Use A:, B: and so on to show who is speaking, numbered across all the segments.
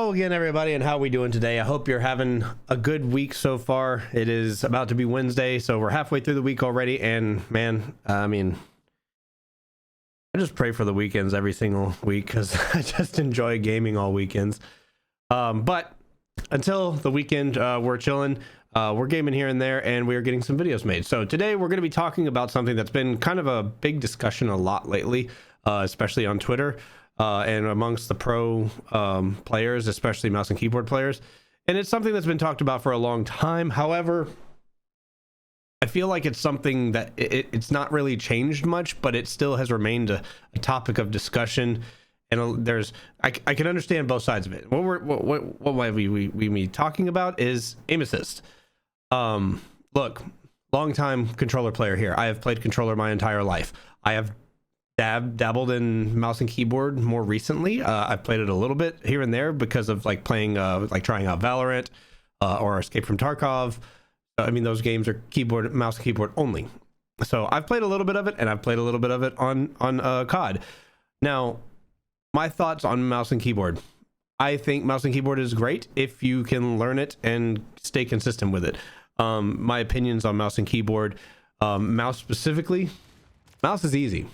A: Hello again, everybody, and how we doing today? I hope you're having a good week so far. It is about to be Wednesday, so we're halfway through the week already, and man, I just pray for the weekends every single week because I just enjoy gaming all weekends. But until the weekend, we're chilling, we're gaming here and there, and we're getting some videos made. So today we're going to be talking about something that's been kind of a big discussion a lot lately, especially on Twitter. And amongst the pro players, especially mouse and keyboard players. And it's something that's been talked about for a long time. However, I feel like it's something that it's not really changed much, but it still has remained a topic of discussion. And I can understand both sides of it. What we be talking about is aim assist. Look, long time controller player here. I have played controller my entire life. I have dabbled in mouse and keyboard more recently. I've played it a little bit here and there because of like playing trying out Valorant or Escape from Tarkov. I mean, those games are mouse and keyboard only. So I've played a little bit of it, and I've played a little bit of it on COD. Now, my thoughts on mouse and keyboard. I think mouse and keyboard is great if you can learn it and stay consistent with it. My opinions on mouse and keyboard, mouse specifically, mouse is easy.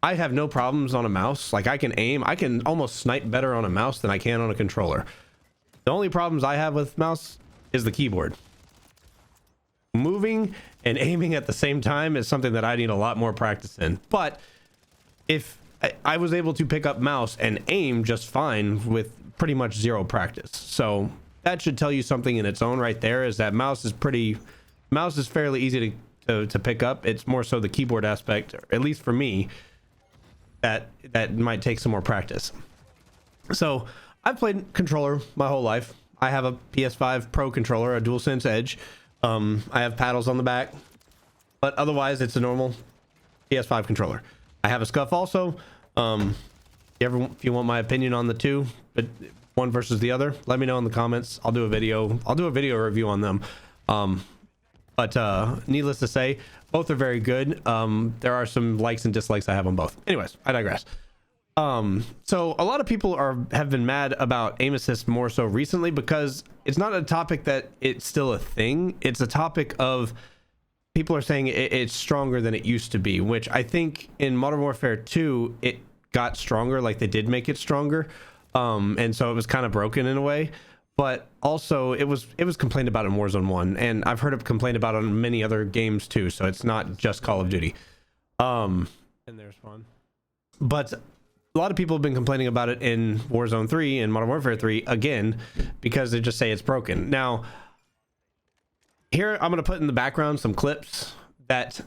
A: I have no problems on a mouse. Like, I can aim. I can almost snipe better on a mouse than I can on a controller. The only problems I have with mouse is the keyboard. Moving and aiming at the same time is something that I need a lot more practice in. But if I was able to pick up mouse and aim just fine with pretty much zero practice. So that should tell you something in its own right there, is that mouse is fairly easy to pick up. It's more so the keyboard aspect, at least for me, that might take some more practice. So I've played controller my whole life. I have a PS5 Pro controller, a DualSense Edge. I have paddles on the back, but otherwise it's a normal PS5 controller. I have a Scuff also. If you want my opinion on the two, but one versus the other, let me know in the comments. I'll do a video review on them. But needless to say, both are very good. There are some likes and dislikes I have on both. Anyways, I digress. So a lot of people have been mad about aim assist more so recently because it's not a topic that it's still a thing. It's a topic of people are saying it's stronger than it used to be, which I think in Modern Warfare 2, it got stronger. Like, they did make it stronger. And so it was kind of broken in a way. But also it was complained about in Warzone 1, and I've heard it complained about on many other games too, so it's not just Call of Duty. And there's one. But a lot of people have been complaining about it in Warzone 3 and Modern Warfare 3 again, because they just say it's broken. Now, here I'm going to put in the background some clips that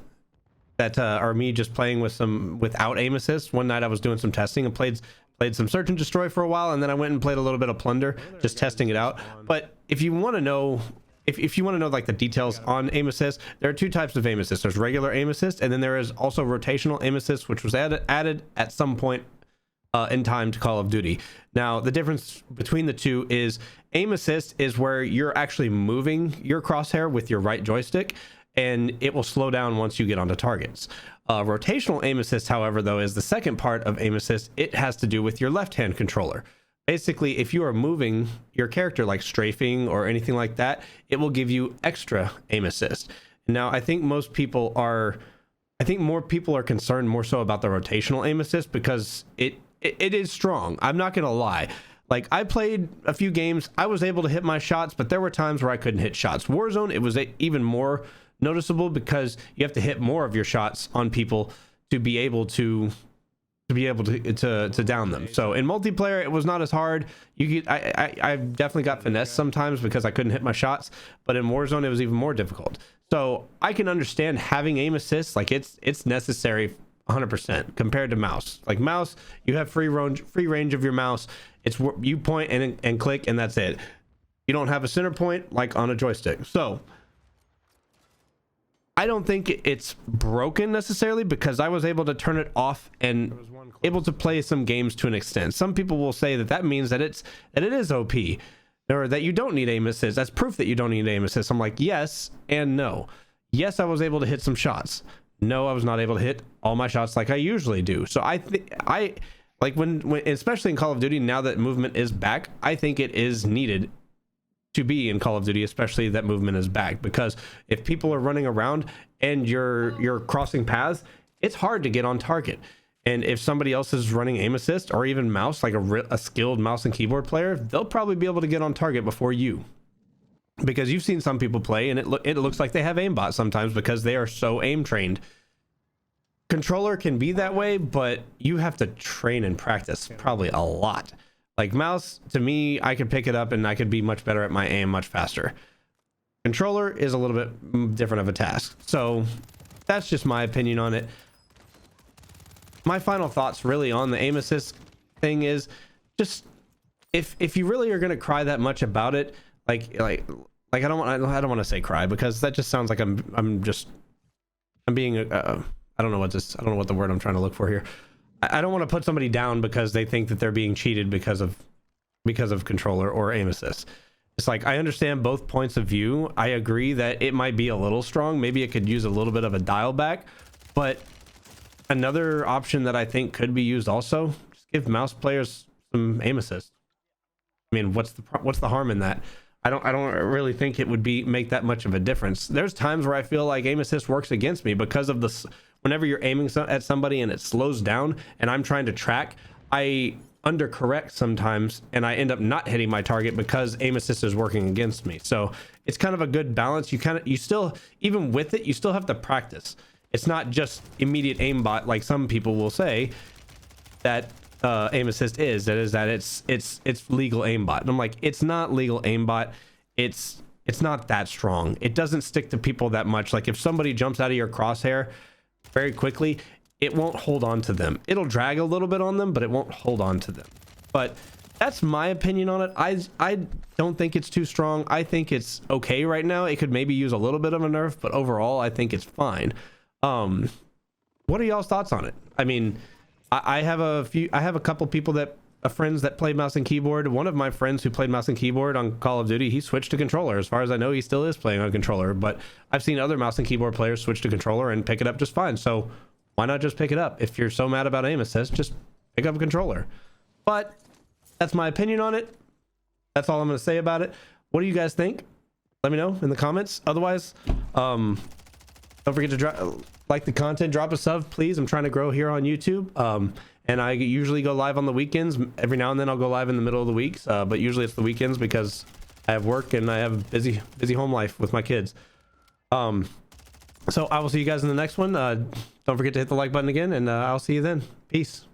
A: are me just playing without aim assist. One night I was doing some testing and played some search and destroy for a while, and then I went and played a little bit of plunder, just testing it out. But if you want to know like the details on aim assist, there are two types of aim assist. There's regular aim assist, and then there is also rotational aim assist, which was added at some point in time to Call of Duty. Now, the difference between the two is aim assist is where you're actually moving your crosshair with your right joystick, and it will slow down once you get onto targets. Rotational aim assist, however, though, is the second part of aim assist. It has to do with your left hand controller. Basically, if you are moving your character, like strafing or anything like that, it will give you extra aim assist. Now, I think more people are concerned more so about the rotational aim assist because it is strong. I'm not gonna lie. Like, I played a few games, I was able to hit my shots, but there were times where I couldn't hit shots. Warzone, it was even more noticeable because you have to hit more of your shots on people to be able to down them. So in multiplayer, it was not as hard. I definitely got finesse sometimes because I couldn't hit my shots, but in Warzone it was even more difficult. So I can understand having aim assist, like it's necessary 100% compared to mouse. Like, mouse, you have free range of your mouse. It's you point and click, and that's it. You don't have a center point like on a joystick. So I don't think it's broken necessarily because I was able to turn it off and able to play some games to an extent. Some people will say that means that it is OP, or that you don't need aim assist. That's proof that you don't need aim assist. I'm like, yes and no. Yes, I was able to hit some shots. No, I was not able to hit all my shots like I usually do. So I Like when especially in Call of Duty, now that movement is back, I think it is needed to be in Call of Duty, especially that movement is back, because if people are running around and you're crossing paths, it's hard to get on target. And if somebody else is running aim assist or even mouse, like a skilled mouse and keyboard player, they'll probably be able to get on target before you, because you've seen some people play and it looks like they have aimbot sometimes because they are so aim trained. Controller can be that way, but you have to train and practice probably a lot. Like mouse, to me, I could pick it up and I could be much better at my aim much faster. Controller is a little bit different of a task. So that's just my opinion on it. My final thoughts really on the aim assist thing is just if you really are going to cry that much about it, like I don't want to say cry, because that just sounds like I'm being I don't know what the word I'm trying to look for here. I don't want to put somebody down because they think that they're being cheated because of controller or aim assist. It's like, I understand both points of view. I agree that it might be a little strong. Maybe it could use a little bit of a dial back, but another option that I think could be used also, just give mouse players some aim assist. I mean, what's the harm in that? I don't really think it would make that much of a difference. There's times where I feel like aim assist works against me because of this. Whenever you're aiming at somebody and it slows down and I'm trying to track, I undercorrect sometimes and I end up not hitting my target because aim assist is working against me. So it's kind of a good balance. You still, even with it, you still have to practice. It's not just immediate aimbot like some people will say that aim assist is. It's legal aimbot. And I'm like, it's not legal aimbot. It's not that strong. It doesn't stick to people that much. Like if somebody jumps out of your crosshair very quickly, it won't hold on to them. It'll drag a little bit on them, but it won't hold on to them. But that's my opinion on it. I don't think it's too strong. I think it's okay right now. It could maybe use a little bit of a nerf, but overall I think it's fine. What are y'all's thoughts on it? I mean, I have a couple people friends that play mouse and keyboard. One of my friends who played mouse and keyboard on Call of Duty, he switched to controller. As far as I know, he still is playing on controller, but I've seen other mouse and keyboard players switch to controller and pick it up just fine. So why not just pick it up? If you're so mad about aim assist, just pick up a controller. But that's my opinion on it. That's all I'm going to say about it. What do you guys think? Let me know in the comments. Otherwise, don't forget to like the content, drop a sub, please. I'm trying to grow here on YouTube. And I usually go live on the weekends. Every now and then I'll go live in the middle of the weeks, but usually it's the weekends because I have work and I have busy home life with my kids. So I will see you guys in the next one. Don't forget to hit the like button again, and I'll see you then. Peace.